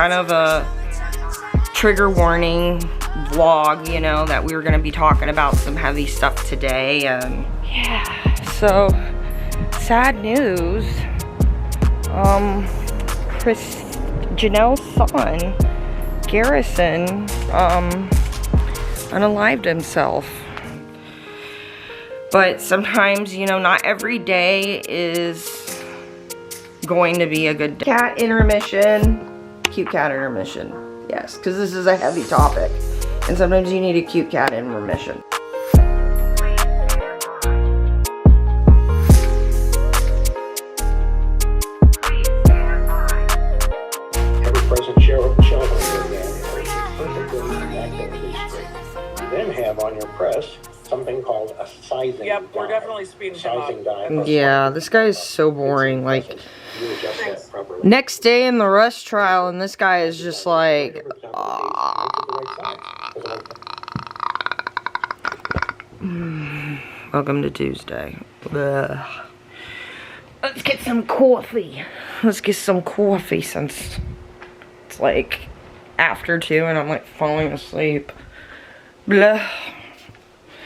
kind of a trigger warning vlog, you know, that we were going to be talking about some heavy stuff today. And yeah, so sad news. Janelle's son, Garrison, unalived himself. But sometimes, you know, not every day is going to be a good day. Cat intermission, cute cat intermission. Yes, because this is a heavy topic. And sometimes you need a cute cat intermission. Then have on your press something called a sizing. Yep, we're definitely speeding him up. Yeah, this guy is so boring. Like, next day in the rush trial, and this guy is just like, welcome to Tuesday. Ugh. Let's get some coffee. Let's get some coffee since it's like after 2 and I'm like falling asleep. Blah.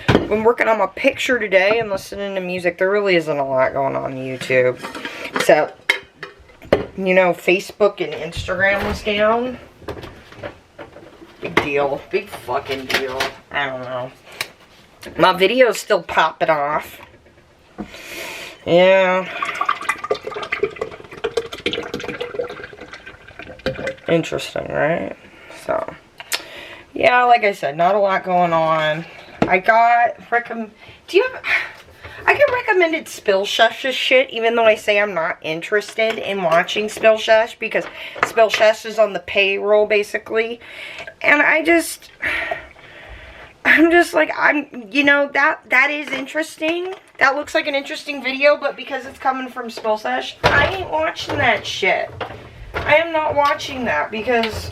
Been working on my picture today and listening to music. There really isn't a lot going on YouTube. Except, you know, Facebook and Instagram was down. Big deal. Big fucking deal. I don't know. My video's still popping off. Yeah. Interesting, right? So, yeah, like I said, not a lot going on. I got I get recommended Spill Shush's shit, even though I say I'm not interested in watching Spill Shush, because Spill Shush is on the payroll, basically. And I'm just like, you know, that is interesting. That looks like an interesting video, but because it's coming from Spill Shush, I ain't watching that shit. I am not watching that because,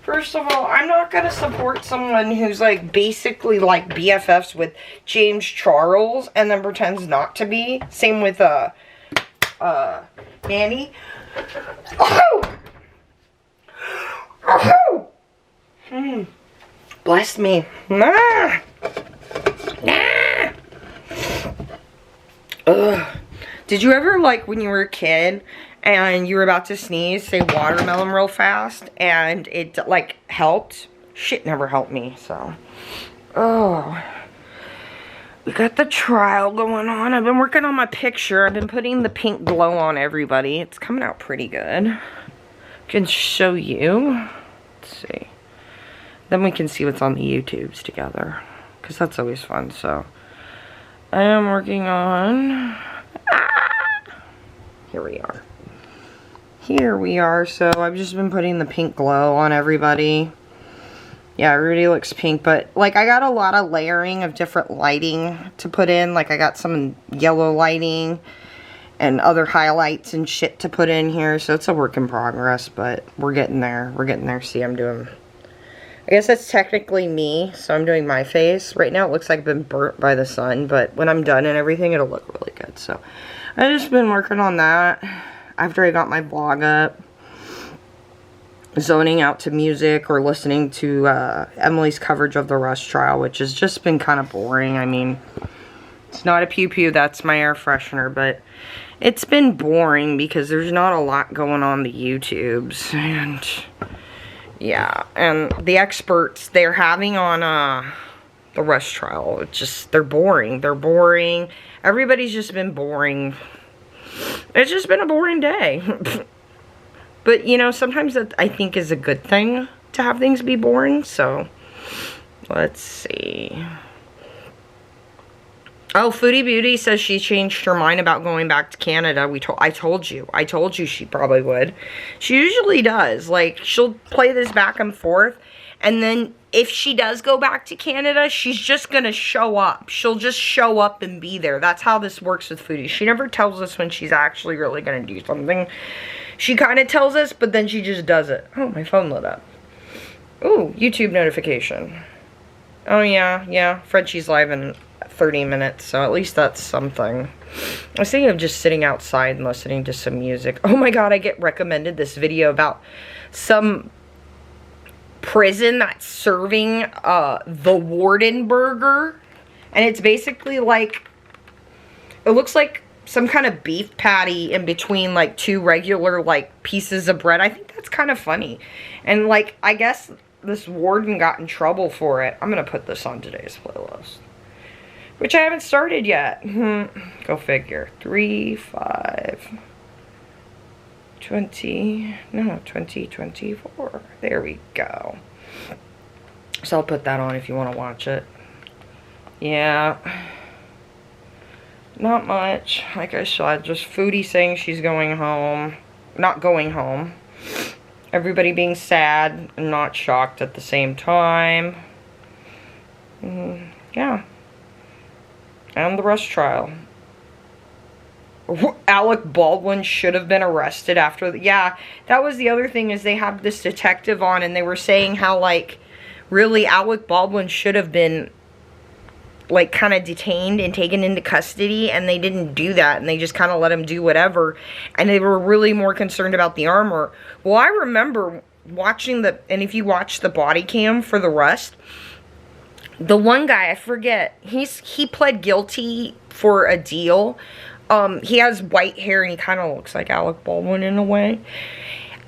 first of all, I'm not going to support someone who's like basically like BFFs with James Charles and then pretends not to be. Same with Manny. Oh! Oh! Bless me. Ah! Ah! Ugh. Did you ever, like, when you were a kid and you were about to sneeze, say watermelon real fast and it, like, helped? Shit never helped me, so. Oh. We got the trial going on. I've been working on my picture. I've been putting the pink glow on everybody. It's coming out pretty good. I can show you. Let's see. Then we can see what's on the YouTubes together, because that's always fun. So I am working on, here we are. Here we are. So I've just been putting the pink glow on everybody. Yeah, everybody looks pink, but like I got a lot of layering of different lighting to put in. Like I got some yellow lighting and other highlights and shit to put in here. So it's a work in progress, but we're getting there. We're getting there. See, I'm doing, I guess that's technically me, so I'm doing my face. Right now it looks like I've been burnt by the sun, but when I'm done and everything, it'll look really good. So I've just been working on that after I got my vlog up. Zoning out to music or listening to Emily's coverage of the Rush trial, which has just been kind of boring. I mean, it's not a pew-pew, that's my air freshener, but it's been boring because there's not a lot going on the YouTubes. And yeah, and the experts they're having on the Rush trial, it's just, they're boring. They're boring. Everybody's just been boring. It's just been a boring day. But, you know, sometimes that I think is a good thing to have things be boring. So, let's see. Oh, Foodie Beauty says she changed her mind about going back to Canada. I told you she probably would. She usually does. Like, she'll play this back and forth. And then if she does go back to Canada, she's just going to show up. She'll just show up and be there. That's how this works with Foodie. She never tells us when she's actually really going to do something. She kind of tells us, but then she just does it. Oh, my phone lit up. Ooh, YouTube notification. Oh, yeah. Frenchie's live in 30 minutes, so at least that's something. I was thinking of just sitting outside and listening to some music. Oh my god, I get recommended this video about some prison that's serving the Warden Burger. And it's basically like, it looks like some kind of beef patty in between like two regular like pieces of bread. I think that's kind of funny. And like, I guess this warden got in trouble for it. I'm gonna put this on today's playlist, which I haven't started yet. Go figure. 3, 5, 20, no, 2024. There we go. So I'll put that on if you want to watch it. Yeah. Not much. Like I said, just Foodie saying she's going home. Not going home. Everybody being sad and not shocked at the same time. Yeah. And the Rush trial. Alec Baldwin should have been arrested after the, yeah, that was the other thing, is they have this detective on and they were saying how like really Alec Baldwin should have been like kind of detained and taken into custody, and they didn't do that, and they just kind of let him do whatever, and they were really more concerned about the armor. Well, I remember watching the, and if you watch the body cam for the Rust, the one guy, I forget, he pled guilty for a deal. He has white hair and he kind of looks like Alec Baldwin in a way.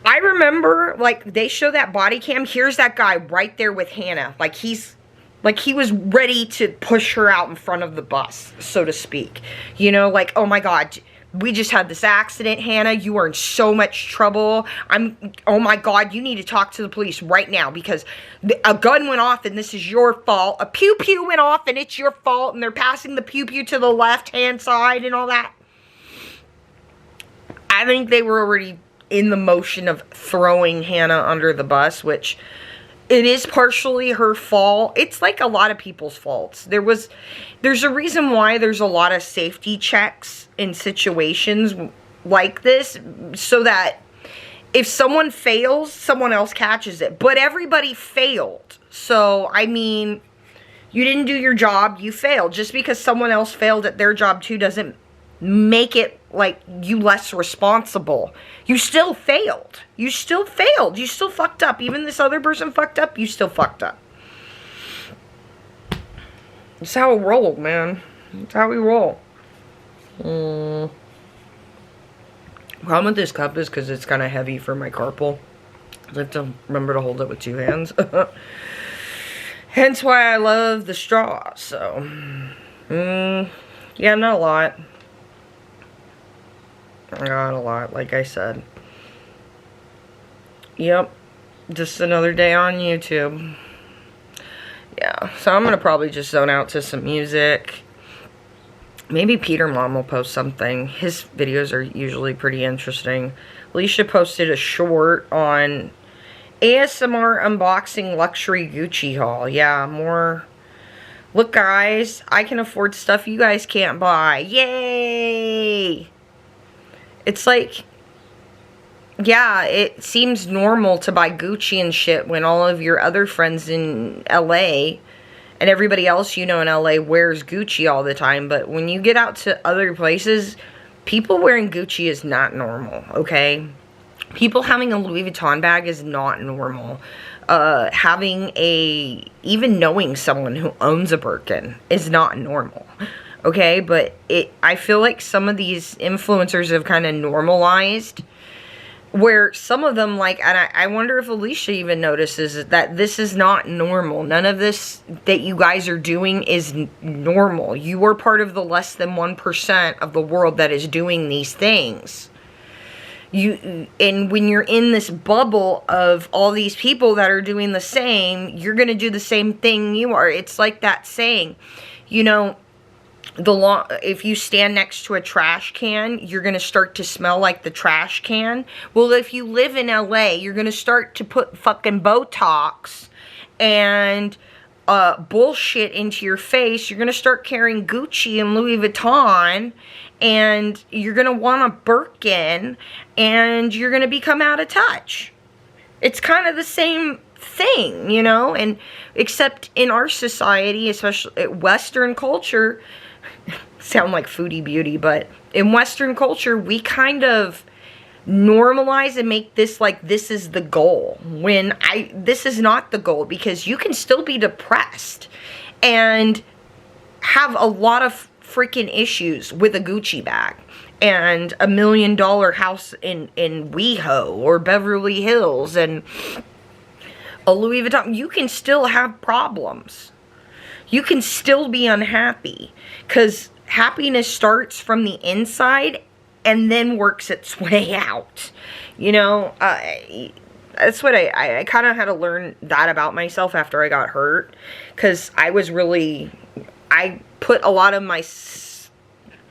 I remember, like, they show that body cam. Here's that guy right there with Hannah. Like, he was ready to push her out in front of the bus, so to speak. You know, like, oh my God, we just had this accident, Hannah. You are in so much trouble. Oh my God, you need to talk to the police right now because a gun went off and this is your fault. A pew-pew went off and it's your fault, and they're passing the pew-pew to the left-hand side and all that. I think they were already in the motion of throwing Hannah under the bus, which it is partially her fault. It's like a lot of people's faults. There's a reason why there's a lot of safety checks in situations like this, so that if someone fails, someone else catches it. But everybody failed. So, I mean, you didn't do your job, you failed. Just because someone else failed at their job too doesn't make it like you less responsible. You still failed. You still failed. You still fucked up. Even this other person fucked up, you still fucked up. It's how we roll, man. It's how we roll. Problem with this cup is because it's kind of heavy for my carpal. I have to remember to hold it with 2 hands. Hence why I love the straw. So, yeah, not a lot. Not a lot, like I said. Yep. Just another day on YouTube. Yeah, so I'm gonna probably just zone out to some music. Maybe Peter Mom will post something. His videos are usually pretty interesting. Alicia posted a short on ASMR unboxing luxury Gucci haul. Yeah, more. Look, guys, I can afford stuff you guys can't buy. Yay! It's like, yeah, it seems normal to buy Gucci and shit when all of your other friends in LA and everybody else you know in LA wears Gucci all the time. But when you get out to other places, people wearing Gucci is not normal, okay? People having a Louis Vuitton bag is not normal. Even knowing someone who owns a Birkin is not normal. Okay, but I feel like some of these influencers have kind of normalized, where some of them, like, and I wonder if Alicia even notices that this is not normal. None of this that you guys are doing is normal. You are part of the less than 1% of the world that is doing these things. And when you're in this bubble of all these people that are doing the same, you're going to do the same thing you are. It's like that saying, you know, if you stand next to a trash can, you're going to start to smell like the trash can. Well, if you live in LA, you're going to start to put fucking Botox and bullshit into your face. You're going to start carrying Gucci and Louis Vuitton, and you're going to want a Birkin, and you're going to become out of touch. It's kind of the same thing, you know, and except in our society, especially Western culture, sound like foodie beauty, but in Western culture, we kind of normalize and make this like this is the goal, when this is not the goal, because you can still be depressed and have a lot of freaking issues with a Gucci bag and $1 million house in WeHo or Beverly Hills and a Louis Vuitton. You can still have problems. You can still be unhappy, because happiness starts from the inside and then works its way out. You know, that's what I kind of had to learn that about myself after I got hurt. Because I put a lot of my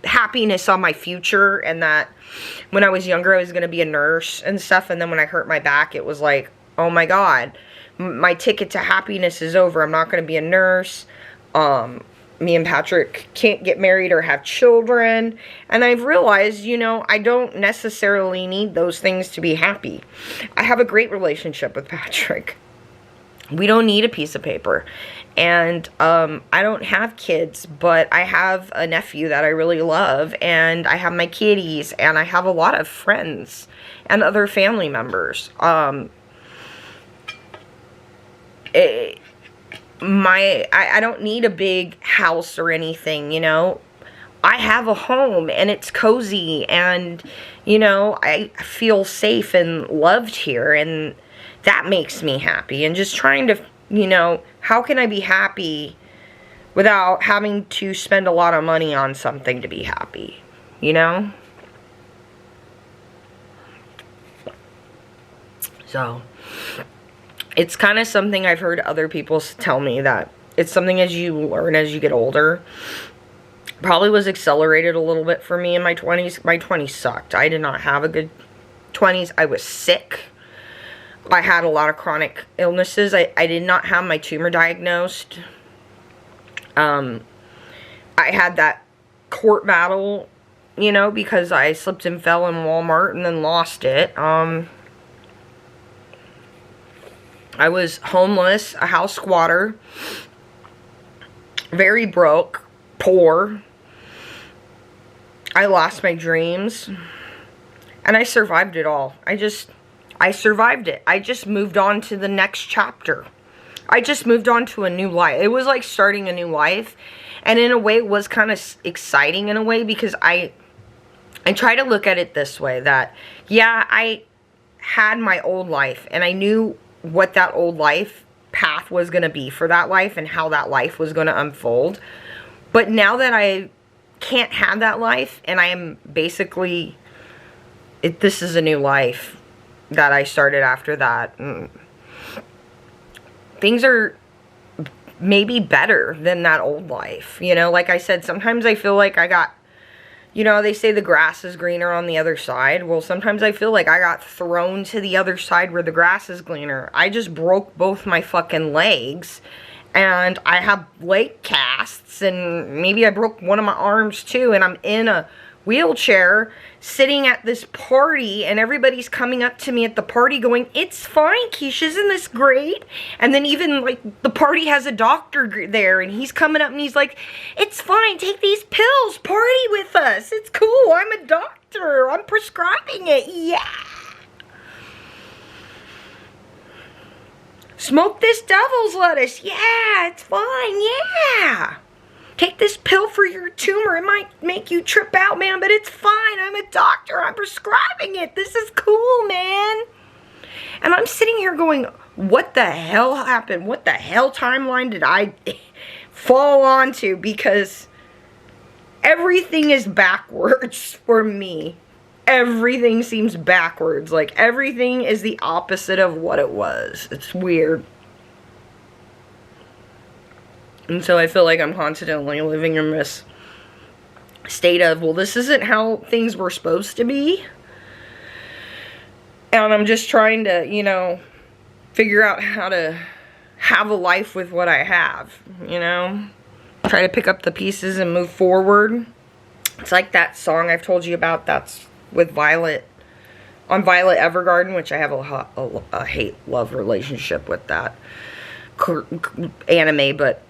happiness on my future, and that when I was younger I was going to be a nurse and stuff. And then when I hurt my back, it was like, oh my God, my ticket to happiness is over. I'm not going to be a nurse. Me and Patrick can't get married or have children. And I've realized, you know, I don't necessarily need those things to be happy. I have a great relationship with Patrick. We don't need a piece of paper. And I don't have kids, but I have a nephew that I really love. And I have my kitties. And I have a lot of friends and other family members. I don't need a big house or anything, you know. I have a home and it's cozy, and, you know, I feel safe and loved here, and that makes me happy. And just trying to, you know, how can I be happy without having to spend a lot of money on something to be happy, you know? So it's kind of something I've heard other people tell me, that it's something as you learn as you get older. Probably was accelerated a little bit for me in my 20s. My 20s sucked. I did not have a good 20s. I was sick. I had a lot of chronic illnesses. I did not have my tumor diagnosed. I had that court battle, you know, because I slipped and fell in Walmart and then lost it. I was homeless, a house squatter, very broke, poor. I lost my dreams, and I survived it all. I survived it. I just moved on to the next chapter. I just moved on to a new life. It was like starting a new life, and in a way it was kind of exciting in a way, because I try to look at it this way, that, yeah, I had my old life, and I knew what that old life path was going to be for that life and how that life was going to unfold. But now that I can't have that life, and I am basically, this is a new life that I started after that. Things are maybe better than that old life. You know, like I said, sometimes I feel like I got, you know, they say the grass is greener on the other side. Well, sometimes I feel like I got thrown to the other side where the grass is greener. I just broke both my fucking legs, and I have leg casts, and maybe I broke one of my arms too, and I'm in a wheelchair sitting at this party, and everybody's coming up to me at the party going, "It's fine, Keisha, isn't this great?" And then even like the party has a doctor there, and he's coming up and he's like, "It's fine, take these pills, party with us, it's cool, I'm a doctor, I'm prescribing it, yeah. Smoke this devil's lettuce, yeah, it's fine, yeah. Take this pill for your tumor. It might make you trip out, man, but it's fine. I'm a doctor. I'm prescribing it. This is cool, man." And I'm sitting here going, what the hell happened? What the hell timeline did I fall onto? Because everything is backwards for me. Everything seems backwards. Like, everything is the opposite of what it was. It's weird. And so I feel like I'm constantly living in this state of, well, this isn't how things were supposed to be. And I'm just trying to, you know, figure out how to have a life with what I have, you know. Try to pick up the pieces and move forward. It's like that song I've told you about, that's with Violet, on Violet Evergarden, which I have a hate-love relationship with that anime, but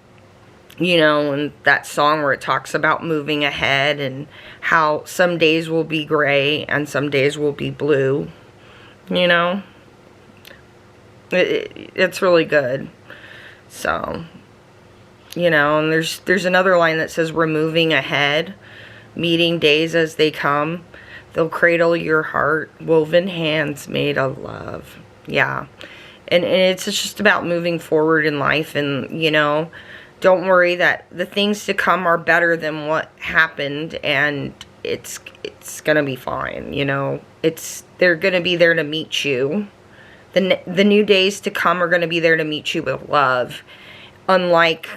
You know, and that song where it talks about moving ahead and how some days will be gray and some days will be blue. You know, it's really good. So, you know, and there's another line that says, we're moving ahead, meeting days as they come. They'll cradle your heart, woven hands made of love. Yeah. And it's just about moving forward in life, and, you know, don't worry that the things to come are better than what happened, and it's gonna be fine, you know. They're gonna be there to meet you. The new days to come are gonna be there to meet you with love, unlike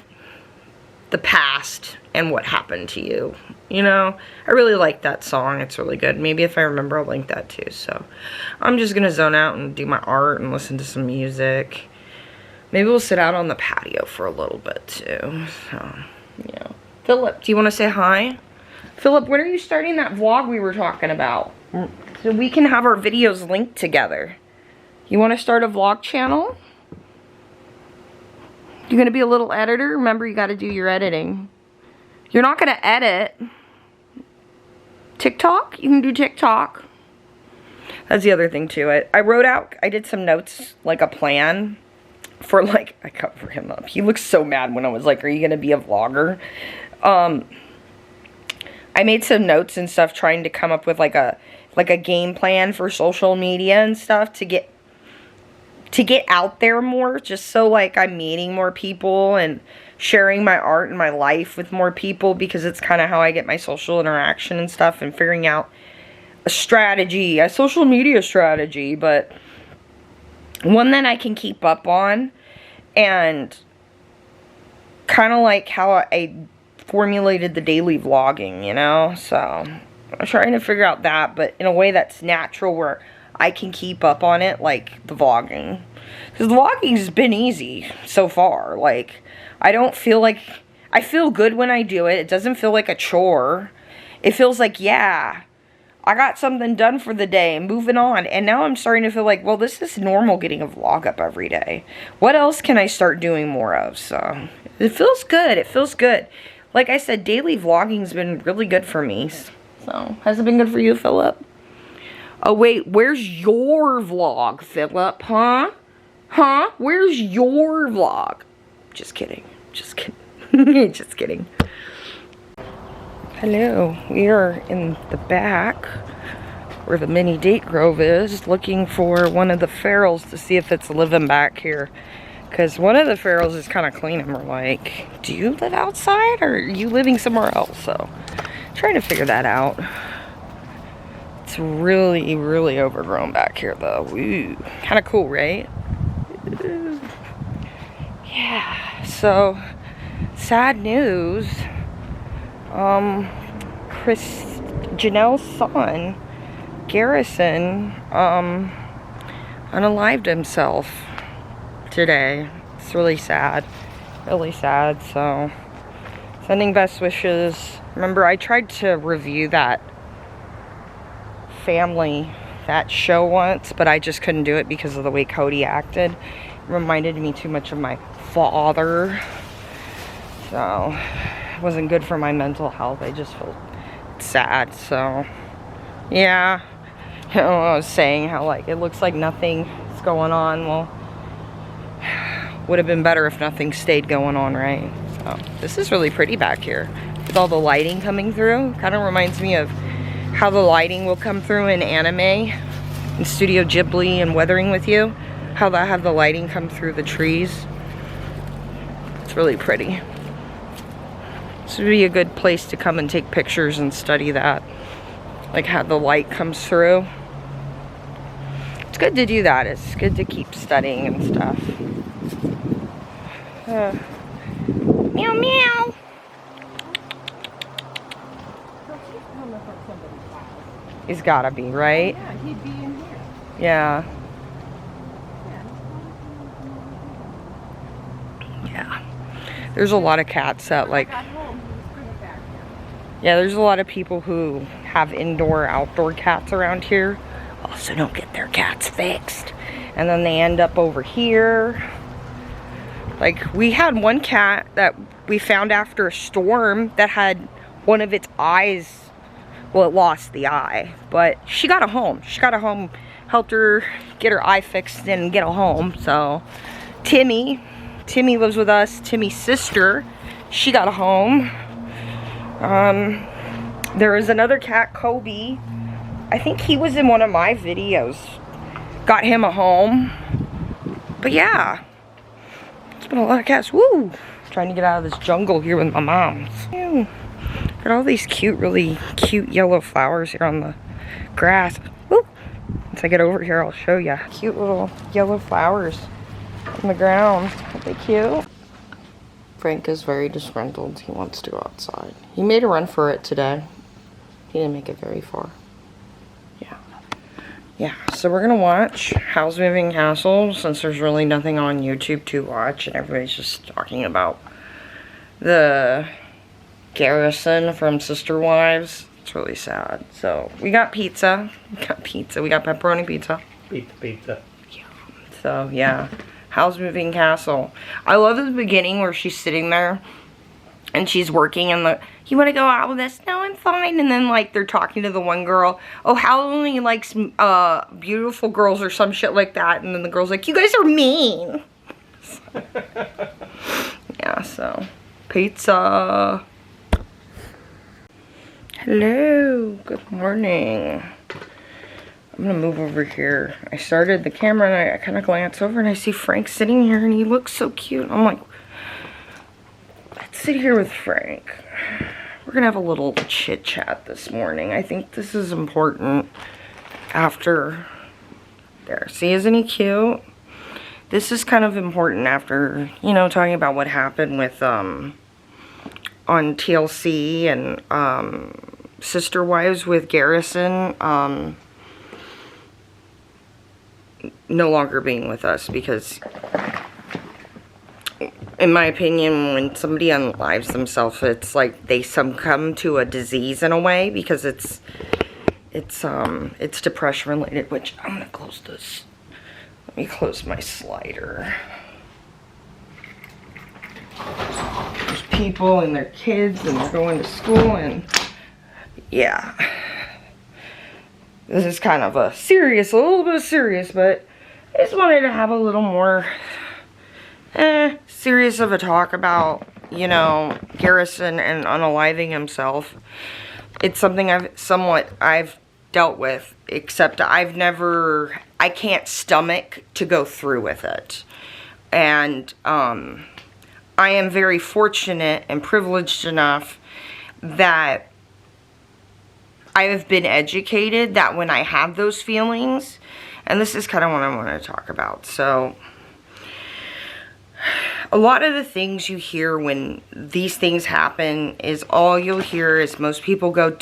the past and what happened to you. You know, I really like that song. It's really good. Maybe if I remember, I'll link that too. So I'm just gonna zone out and do my art and listen to some music. Maybe we'll sit out on the patio for a little bit too. So, yeah. Philip, do you want to say hi? Philip, when are you starting that vlog we were talking about? So we can have our videos linked together. You want to start a vlog channel? You're going to be a little editor? Remember, you got to do your editing. You're not going to edit. TikTok? You can do TikTok. That's the other thing too. I wrote out, I did some notes, like a plan for, like, I cover him up. He looks so mad when I was like, are you going to be a vlogger? I made some notes and stuff trying to come up with like a game plan for social media and stuff to get out there more, just so like I'm meeting more people and sharing my art and my life with more people, because it's kind of how I get my social interaction and stuff, and figuring out a strategy, a social media strategy, but one that I can keep up on, and kind of like how I formulated the daily vlogging, you know. So I'm trying to figure out that, but in a way that's natural, where I can keep up on it, like the vlogging. Because the vlogging's been easy so far. Like, I don't feel like, I feel good when I do it. It doesn't feel like a chore. It feels like, yeah, I got something done for the day, moving on. And now I'm starting to feel like, well, this is normal, getting a vlog up every day. What else can I start doing more of? So it feels good. It feels good. Like I said, daily vlogging's been really good for me. So has it been good for you, Philip? Oh, wait, where's your vlog, Philip? Huh? Huh? Where's your vlog? Just kidding. Just kidding. Just kidding. Hello. We are in the back where the mini date grove is, looking for one of the ferals to see if it's living back here. Because one of the ferals is kind of clean, and we're like, do you live outside or are you living somewhere else? So, trying to figure that out. It's really, really overgrown back here, though. Ooh, kind of cool, right? Ooh. Yeah, so, sad news. Janelle's son, Garrison, unalived himself today. It's really sad. Really sad, so sending best wishes. Remember, I tried to review that show once, but I just couldn't do it because of the way Cody acted. It reminded me too much of my father. So, it wasn't good for my mental health. I just felt sad, so, yeah. You know, I was saying how, like, it looks like nothing is going on. Well, would have been better if nothing stayed going on, right? So, this is really pretty back here. With all the lighting coming through. Kind of reminds me of how the lighting will come through in anime, in Studio Ghibli and Weathering With You. How they have the lighting come through the trees. It's really pretty. This would be a good place to come and take pictures and study that. Like how the light comes through. It's good to do that. It's good to keep studying and stuff. Meow meow. He's gotta be, right? Yeah, he'd be in here. Yeah. Yeah. There's a lot of cats that like... Yeah, there's a lot of people who have indoor, outdoor cats around here. Also don't get their cats fixed. And then they end up over here. Like, we had one cat that we found after a storm that had one of its eyes, well, it lost the eye, but she got a home. She got a home, helped her get her eye fixed and get a home. So Timmy lives with us. Timmy's sister, she got a home. There was another cat, Kobe. I think he was in one of my videos. Got him a home. But yeah, it's been a lot of cats. Woo! Trying to get out of this jungle here with my mom. Ew. Got all these really cute yellow flowers here on the grass. Woo! Once I get over here, I'll show you. Cute little yellow flowers on the ground. Aren't they cute? Frank is very disgruntled. He wants to go outside. He made a run for it today. He didn't make it very far. Yeah, so we're gonna watch House Moving Castle since there's really nothing on YouTube to watch and everybody's just talking about the Garrison from Sisterwives. It's really sad. So we got pizza. We got pepperoni pizza. Pizza. Yeah. So yeah, House Moving Castle. I love the beginning where she's sitting there and she's working and you want to go out with us? No, I'm fine. And then like they're talking to the one girl. Oh, Hal only likes beautiful girls or some shit like that. And then the girl's like, you guys are mean. Yeah, so pizza. Hello, good morning. I'm gonna move over here. I started the camera and I kind of glance over and I see Frank sitting here and he looks so cute. I'm like, let's sit here with Frank. We're gonna have a little chit chat this morning. I think this is important after there. See, isn't he cute? This is kind of important after, you know, talking about what happened with on TLC and Sisterwives with Garrison no longer being with us, because in my opinion, when somebody unlives themselves, it's like they succumb to a disease in a way, because it's depression related, which I'm gonna close this. Let me close my slider. There's people and their kids and they're going to school and yeah. This is kind of a little bit serious, but I just wanted to have a little more serious of a talk about, you know, Garrison and unaliving himself. It's something I've dealt with, except I can't stomach to go through with it. And I am very fortunate and privileged enough that I have been educated that when I have those feelings, and this is kind of what I want to talk about. So a lot of the things you hear when these things happen is all you'll hear is most people go,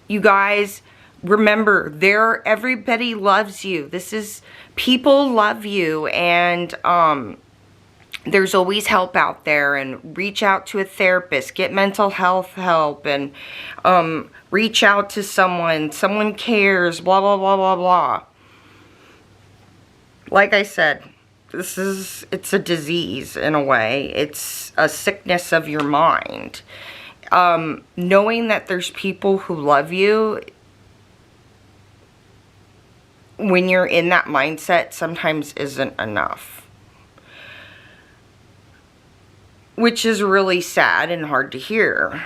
you guys, remember, everybody loves you. People love you, and there's always help out there, and reach out to a therapist, get mental health help, and reach out to someone cares, blah, blah, blah, blah, blah. Like I said, it's a disease in a way. It's a sickness of your mind. Knowing that there's people who love you, when you're in that mindset, sometimes isn't enough. Which is really sad and hard to hear.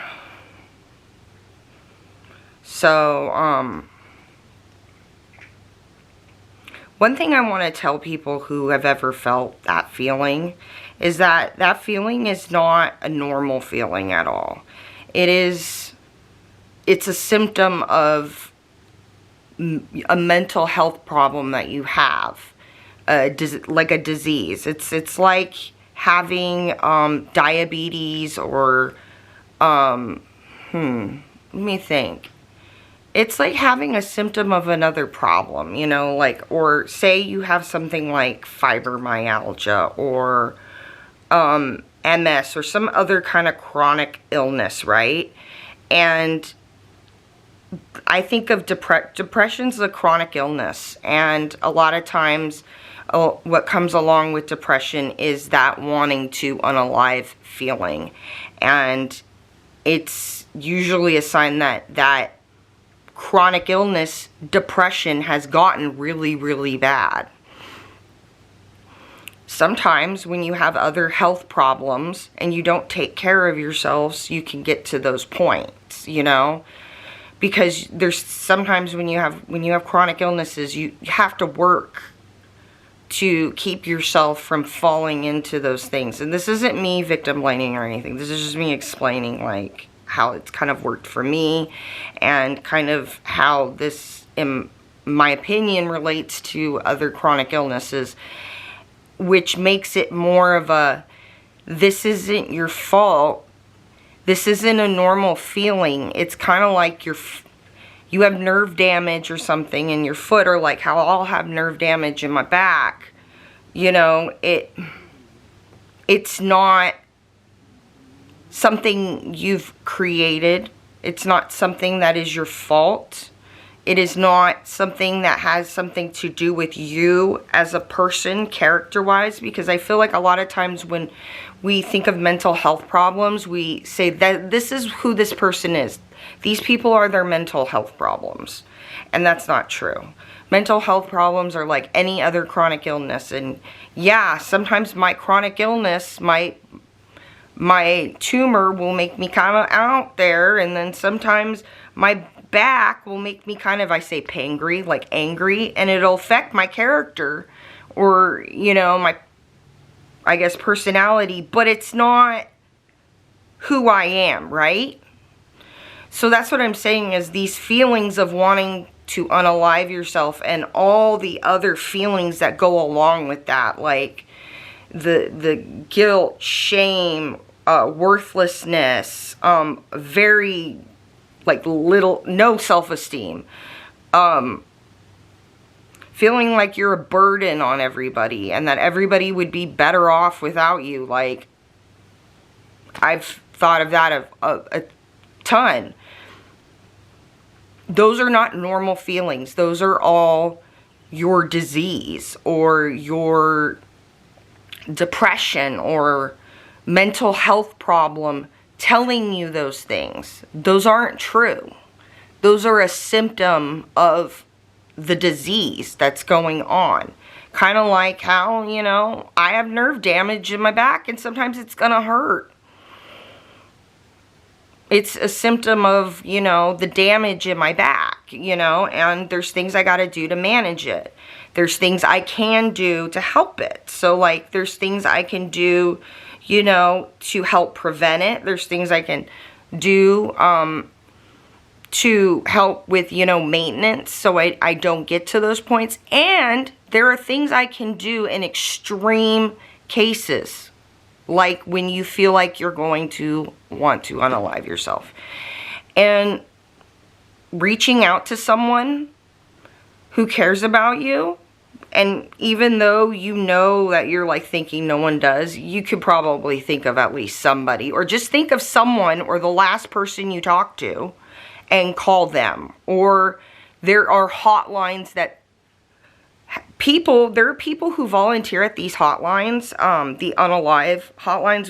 So, one thing I want to tell people who have ever felt that feeling is that that feeling is not a normal feeling at all. It's a symptom of a mental health problem that you have, like a disease. It's like having diabetes or let me think. It's like having a symptom of another problem, you know, like, or say you have something like fibromyalgia or MS or some other kind of chronic illness, right? And I think of depression's a chronic illness, and a lot of times what comes along with depression is that wanting to unalive feeling. And it's usually a sign that chronic illness, depression, has gotten really, really bad. Sometimes when you have other health problems and you don't take care of yourselves, you can get to those points, you know, because there's sometimes when you have chronic illnesses, you have to work to keep yourself from falling into those things. And this isn't me victim blaming or anything. This is just me explaining like how it's kind of worked for me and kind of how this, in my opinion, relates to other chronic illnesses, which makes it more of a, this isn't your fault. This isn't a normal feeling. It's kind of like you have nerve damage or something in your foot, or like how I'll have nerve damage in my back. You know, it's not something you've created. It's not something that is your fault. It is not something that has something to do with you as a person, character-wise, because I feel like a lot of times when we think of mental health problems, we say that this is who this person is. These people are their mental health problems. And that's not true. Mental health problems are like any other chronic illness. And yeah, sometimes my chronic illness, my tumor will make me kind of out there. And then sometimes my back will make me kind of, I say pangry, like angry. And it'll affect my character or, you know, my, I guess, personality. But it's not who I am, right? So that's what I'm saying, is these feelings of wanting to unalive yourself and all the other feelings that go along with that, like the guilt, shame, worthlessness, very like no self-esteem, feeling like you're a burden on everybody and that everybody would be better off without you. Like, I've thought of that a ton. Those are not normal feelings. Those are all your disease or your depression or mental health problem telling you those things. Those aren't true. Those are a symptom of the disease that's going on. Kind of like how, you know, I have nerve damage in my back and sometimes it's gonna hurt. It's a symptom of, you know, the damage in my back, you know, and there's things I got to do to manage it. There's things I can do to help it. So, like, there's things I can do, you know, to help prevent it. There's things I can do to help with, you know, maintenance so I don't get to those points. And there are things I can do in extreme cases, like when you feel like you're going to want to unalive yourself. And reaching out to someone who cares about you, and even though you know that you're like thinking no one does, you could probably think of at least somebody, or just think of someone or the last person you talked to and call them. Or there are hotlines that there are people who volunteer at these hotlines, the Unalive hotlines,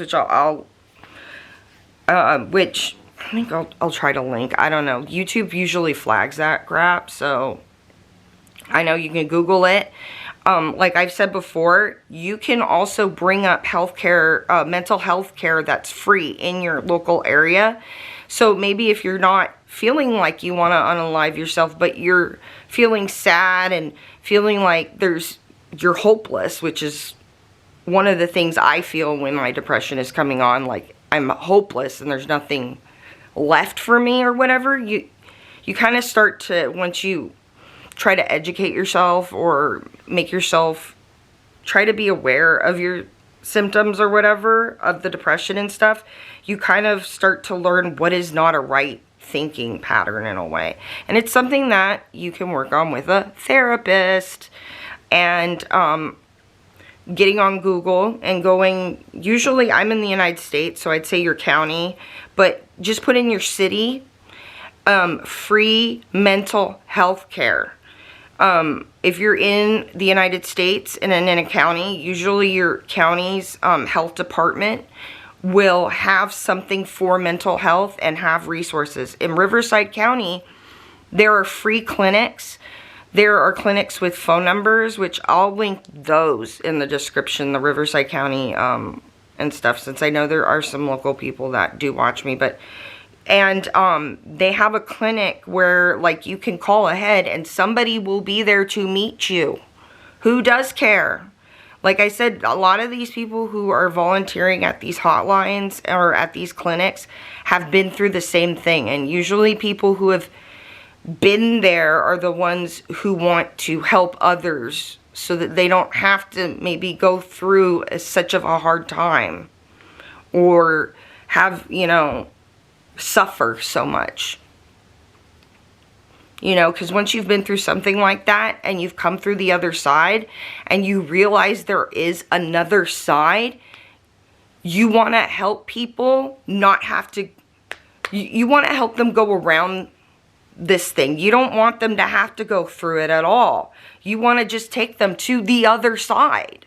which I think I'll try to link. I don't know. YouTube usually flags that crap, so I know you can Google it. Like I've said before, you can also bring up healthcare, mental health care that's free in your local area. So maybe if you're not feeling like you want to unalive yourself, but you're feeling sad and feeling like you're hopeless, which is one of the things I feel when my depression is coming on, like I'm hopeless and there's nothing left for me or whatever, you kind of start to, once you try to educate yourself or make yourself try to be aware of your symptoms or whatever, of the depression and stuff, you kind of start to learn what is not a right thinking pattern in a way. And it's something that you can work on with a therapist. And getting on Google and going, usually I'm in the United States, so I'd say your county, but just put in your city, free mental health care. If you're in the United States and in a county, usually your county's health department will have something for mental health and have resources. In Riverside County, there are free clinics. There are clinics with phone numbers, which I'll link those in the description, the Riverside County and stuff, since I know there are some local people that do watch me. And they have a clinic where, like, you can call ahead and somebody will be there to meet you who does care. Like I said, a lot of these people who are volunteering at these hotlines or at these clinics have been through the same thing. And usually people who have been there are the ones who want to help others so that they don't have to maybe go through such of a hard time or have, you know, suffer so much. You know, because once you've been through something like that and you've come through the other side and you realize there is another side, you want to help people not have to, you want to help them go around this thing. You don't want them to have to go through it at all. You want to just take them to the other side.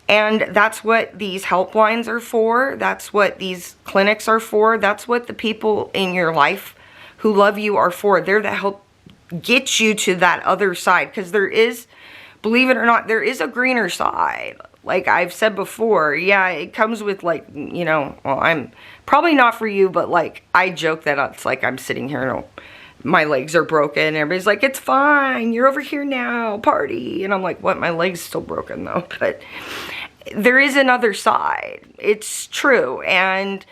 And that's what these helplines are for. That's what these clinics are for. That's what the people in your life who love you are for. They're to help get you to that other side. Because there is, believe it or not, there is a greener side. Like I've said before, yeah, it comes with, like, you know, well, I'm probably not for you, but like I joke that it's like I'm sitting here and my legs are broken. And everybody's like, it's fine, you're over here now, party. And I'm like, what? My leg's still broken though. But there is another side. It's true. And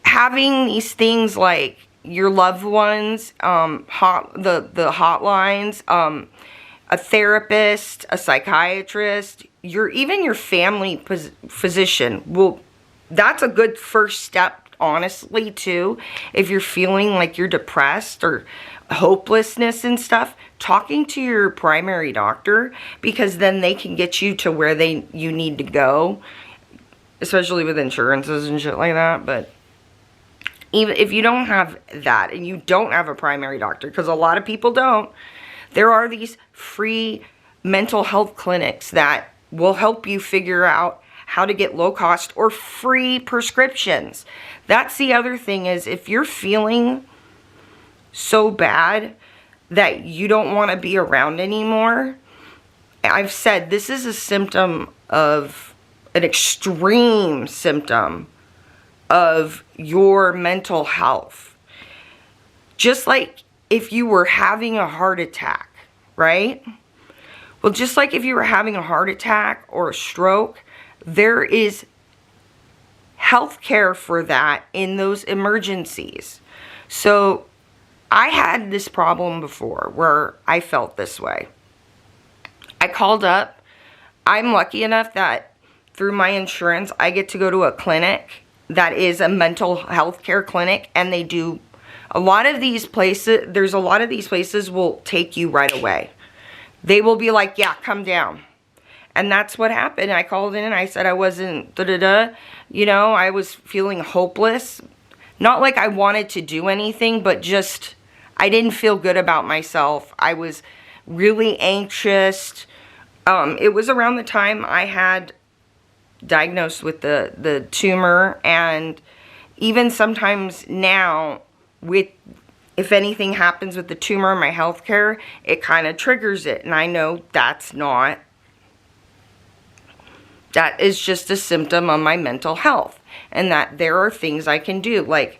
having these things like your loved ones, the hotlines, a therapist, a psychiatrist, even your family physician will, that's a good first step, honestly, too. If you're feeling like you're depressed or hopelessness and stuff, talking to your primary doctor, because then they can get you to where you need to go, especially with insurances and shit like that. But even if you don't have that and you don't have a primary doctor, because a lot of people don't, there are these free mental health clinics that will help you figure out how to get low cost or free prescriptions. That's the other thing, is if you're feeling so bad that you don't want to be around anymore, I've said this is a symptom of, an extreme symptom of your mental health. Just like if you were having a heart attack, right? Well, just like if you were having a heart attack or a stroke, there is health care for that in those emergencies. So I had this problem before where I felt this way. I called up. I'm lucky enough that through my insurance, I get to go to a clinic that is a mental health care clinic, and they do a lot of these places. There's a lot of these places will take you right away. They will be like, yeah, come down. And that's what happened. I called in and I said I wasn't you know, I was feeling hopeless. Not like I wanted to do anything, but just I didn't feel good about myself. I was really anxious. It was around the time I had diagnosed with the tumor, and even sometimes now, with if anything happens with the tumor in my healthcare, it kind of triggers it. And I know that is just a symptom of my mental health, and that there are things I can do. Like,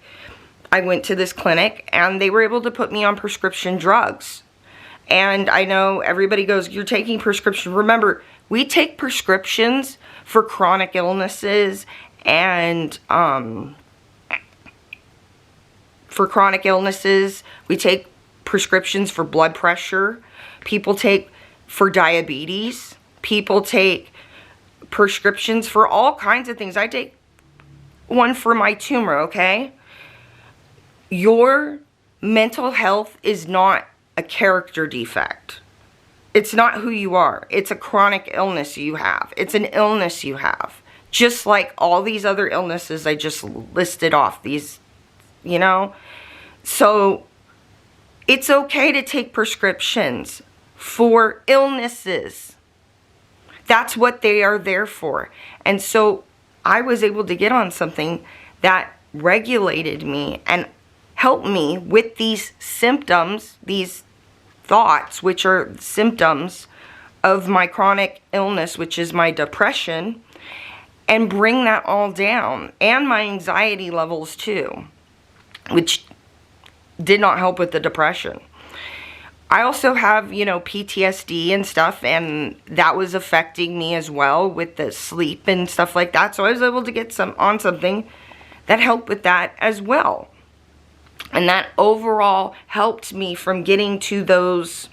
I went to this clinic and they were able to put me on prescription drugs. And I know everybody goes, you're taking prescription. Remember, we take prescriptions for chronic illnesses, and we take prescriptions for blood pressure. People take for diabetes. People take prescriptions for all kinds of things. I take one for my tumor, okay? Your mental health is not a character defect. It's not who you are. It's a chronic illness you have. It's an illness you have. Just like all these other illnesses I just listed off. These, you know? So, It's okay to take prescriptions for illnesses. That's what they are there for. And so I was able to get on something that regulated me and helped me with these symptoms, these thoughts, which are symptoms of my chronic illness, which is my depression, and bring that all down. And my anxiety levels too, which did not help with the depression. I also have, you know, PTSD and stuff, and that was affecting me as well with the sleep and stuff like that. So I was able to get on something that helped with that as well. And that overall helped me from getting to those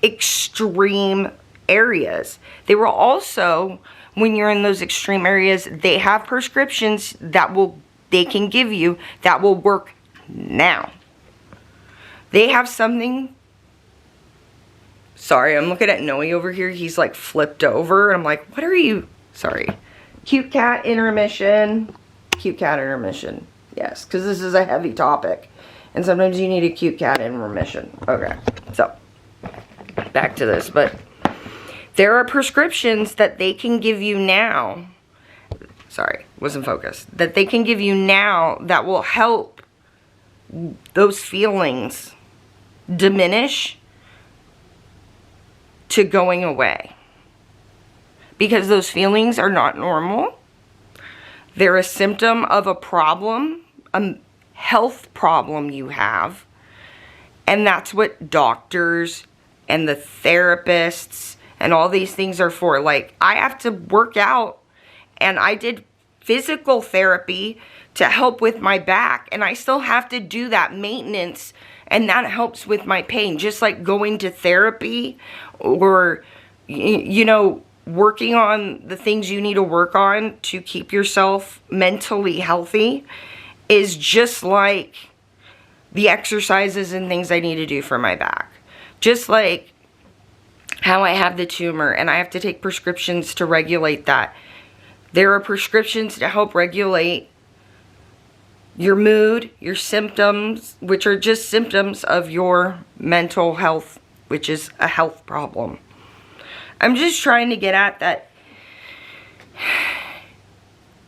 extreme areas. They were also, when you're in those extreme areas, they have prescriptions that they can give you that will work now. They have something. Sorry, I'm looking at Noe over here. He's like flipped over. And I'm like, what are you? Sorry. Cute cat intermission. Cute cat intermission. Yes, because this is a heavy topic. And sometimes you need a cute cat intermission. Okay, so back to this. But there are prescriptions that they can give you now. Sorry, wasn't focused. That they can give you now that will help those feelings diminish to going away. Because those feelings are not normal. They're a symptom of a problem, a health problem you have. And that's what doctors and the therapists and all these things are for. Like, I have to work out, and I did physical therapy to help with my back, and I still have to do that maintenance, and that helps with my pain. Just like going to therapy or, you know, working on the things you need to work on to keep yourself mentally healthy is just like the exercises and things I need to do for my back. Just like how I have the tumor and I have to take prescriptions to regulate that. There are prescriptions to help regulate your mood, your symptoms, which are just symptoms of your mental health, which is a health problem. I'm just trying to get at that.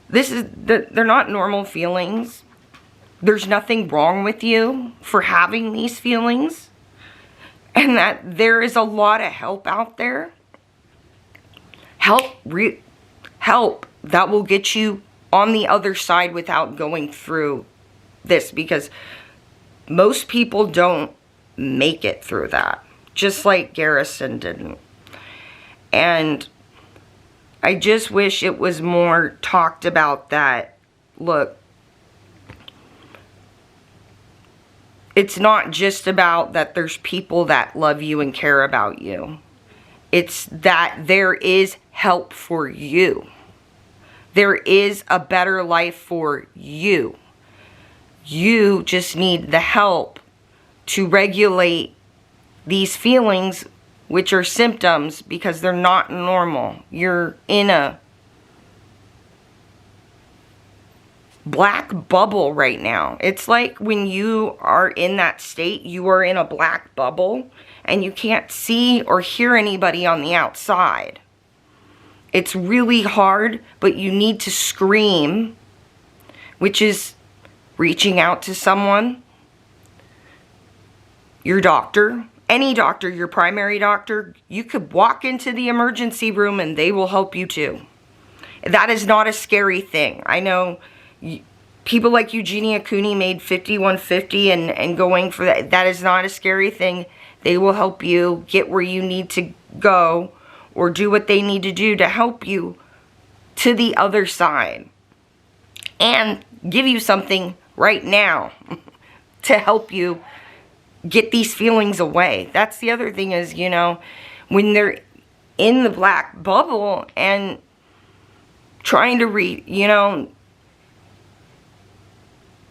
They're not normal feelings. There's nothing wrong with you for having these feelings. And that there is a lot of help out there. Help that will get you on the other side without going through this. Because most people don't make it through that. Just like Garrison didn't. And I just wish it was more talked about that. Look, it's not just about that there's people that love you and care about you. It's that there is help for you. There is a better life for you. You just need the help to regulate these feelings, which are symptoms, because they're not normal. You're in a black bubble right now. It's like when you are in that state, you are in a black bubble and you can't see or hear anybody on the outside. It's really hard, but you need to scream, which is reaching out to someone, your doctor, any doctor, your primary doctor. You could walk into the emergency room and they will help you too. That is not a scary thing. I know people like Eugenia Cooney made 5150 and going for that. That is not a scary thing. They will help you get where you need to go or do what they need to do to help you to the other side. And give you something right now to help you get these feelings away. That's the other thing is, you know, when they're in the black bubble and trying to read, you know,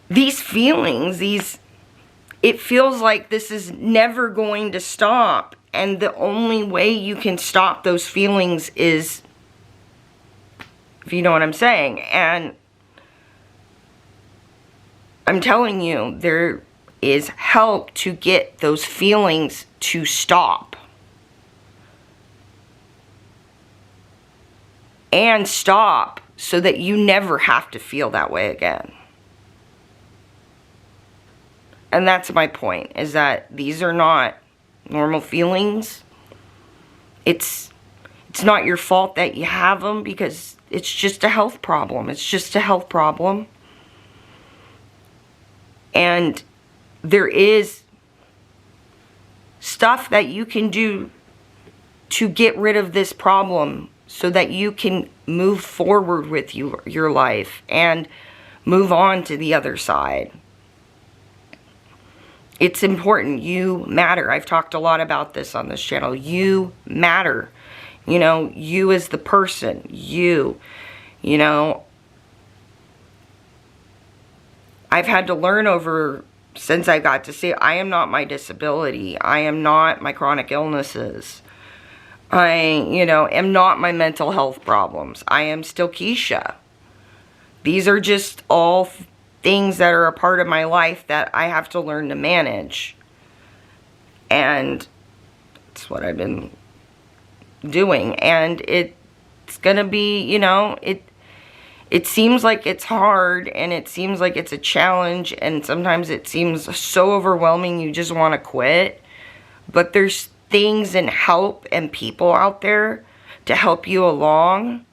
these feelings, it feels like this is never going to stop. And the only way you can stop those feelings is, if you know what I'm saying. And I'm telling you, is help to get those feelings to stop. And stop so that you never have to feel that way again. And that's my point, is that these are not normal feelings. It's not your fault that you have them, because it's just a health problem. It's just a health problem. And there is stuff that you can do to get rid of this problem so that you can move forward with your life and move on to the other side. It's important. You matter. I've talked a lot about this on this channel. You matter. You know, you as the person. You know, I've had to learn since I got to see, I am not my disability. I am not my chronic illnesses. I, am not my mental health problems. I am still Keisha. These are just all things that are a part of my life that I have to learn to manage. And that's what I've been doing. And it's gonna be, it seems like it's hard, and it seems like it's a challenge, and sometimes it seems so overwhelming you just want to quit. But there's things and help and people out there to help you along,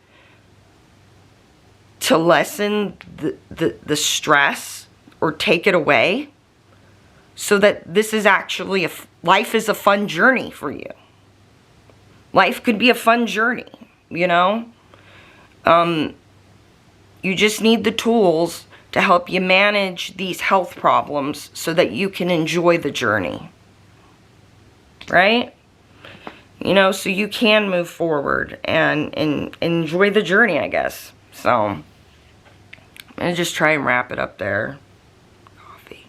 to lessen the stress or take it away, so that this is actually life is a fun journey for you. Life could be a fun journey, You just need the tools to help you manage these health problems so that you can enjoy the journey. Right? So you can move forward and enjoy the journey, I guess. So, I'm going to just try and wrap it up there. Coffee.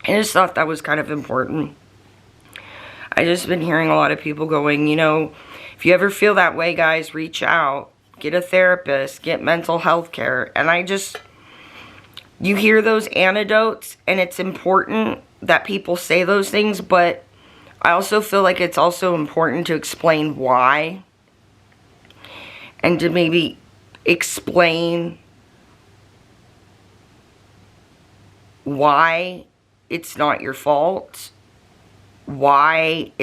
I just thought that was kind of important. I just been hearing a lot of people going, if you ever feel that way, guys, reach out. Get a therapist. Get mental health care. And you hear those anecdotes, and it's important that people say those things, but I also feel like it's also important to explain why, and to maybe explain why it's not your fault, why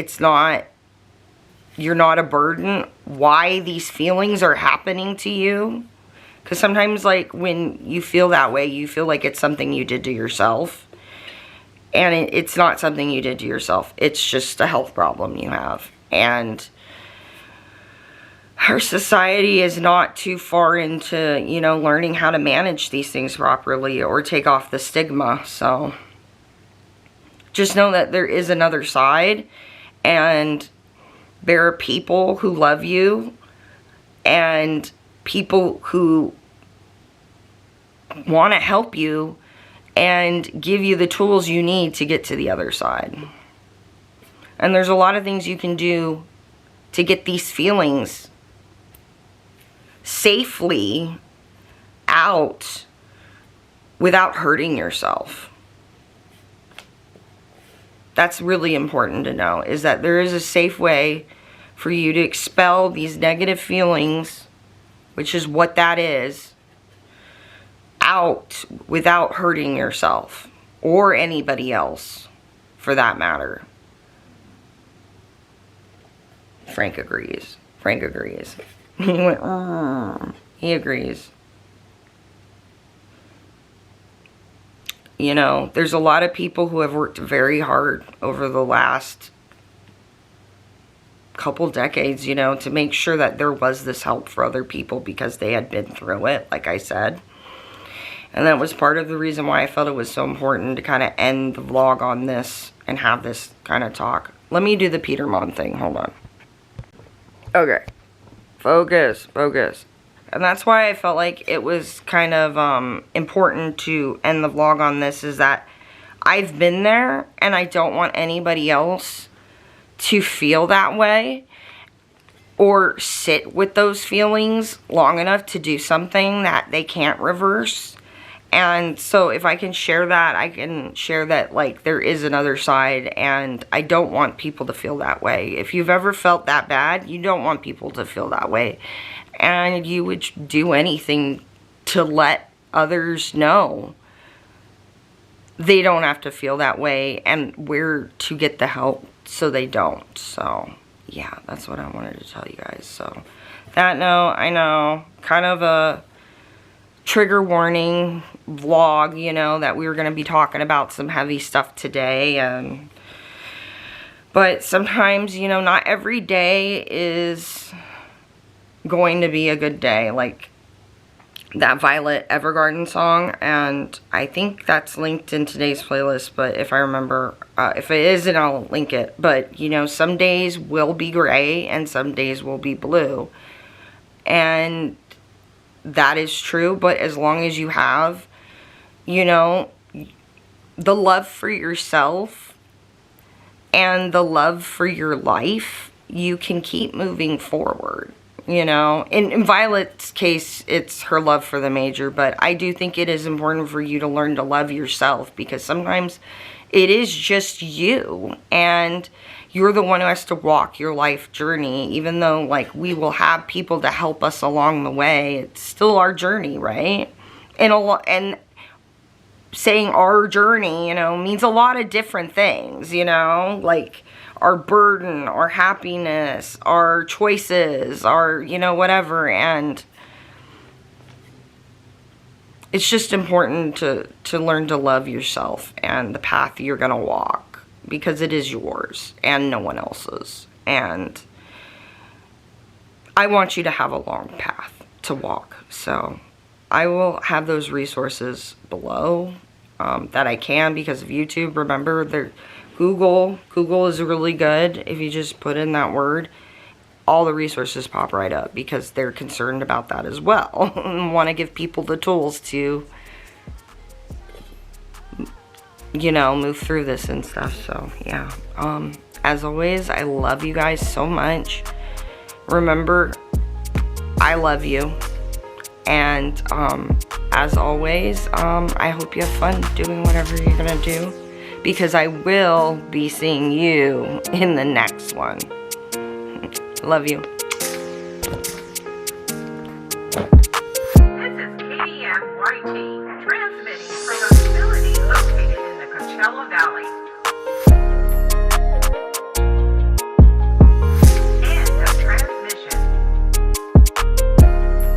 you're not a burden, why these feelings are happening to you. Because sometimes, when you feel that way, you feel like it's something you did to yourself. And it's not something you did to yourself. It's just a health problem you have. And our society is not too far into, learning how to manage these things properly or take off the stigma. So just know that there is another side, and there are people who love you, and people who want to help you and give you the tools you need to get to the other side. And there's a lot of things you can do to get these feelings safely out without hurting yourself. That's really important to know, is that there is a safe way for you to expel these negative feelings, which is what that is, out without hurting yourself or anybody else, for that matter. Frank agrees. Frank agrees. He went, he agrees. There's a lot of people who have worked very hard over the last couple decades, to make sure that there was this help for other people, because they had been through it, like I said. And that was part of the reason why I felt it was so important to kind of end the vlog on this and have this kind of talk. Let me do the Petermon thing. Hold on. Okay. Focus. And that's why I felt like it was kind of important to end the vlog on this, is that I've been there, and I don't want anybody else to feel that way or sit with those feelings long enough to do something that they can't reverse. And so if I can share that, I can share that, like, there is another side, and I don't want people to feel that way. If you've ever felt that bad, you don't want people to feel that way. And you would do anything to let others know they don't have to feel that way, and where to get the help so they don't. So, yeah, that's what I wanted to tell you guys. So, that note, I know, kind of a trigger warning vlog, you know, that we were going to be talking about some heavy stuff today. But sometimes, you know, not every day is going to be a good day. Like that Violet Evergarden song, and I think that's linked in today's playlist, but if I remember, if it isn't, I'll link it. But, you know, some days will be gray and some days will be blue. And that is true, but as long as you have, you know, the love for yourself and the love for your life, you can keep moving forward, you know. In Violet's case, it's her love for the major, but I do think it is important for you to learn to love yourself, because sometimes it is just you, and you're the one who has to walk your life journey. Even though, like, we will have people to help us along the way, it's still our journey, right? And saying our journey, you know, means a lot of different things, you know, like our burden, our happiness, our choices, our, you know, whatever. And it's just important to learn to love yourself and the path you're gonna walk, because it is yours and no one else's. And I want you to have a long path to walk. So I will have those resources below that I can, because of YouTube. Remember, Google is really good. If you just put in that word, all the resources pop right up, because they're concerned about that as well and want to give people the tools to, you know, move through this and stuff. So yeah, as always, I love you guys so much. Remember, I love you. And as always, I hope you have fun doing whatever you're gonna do, because I will be seeing you in the next one. Love you.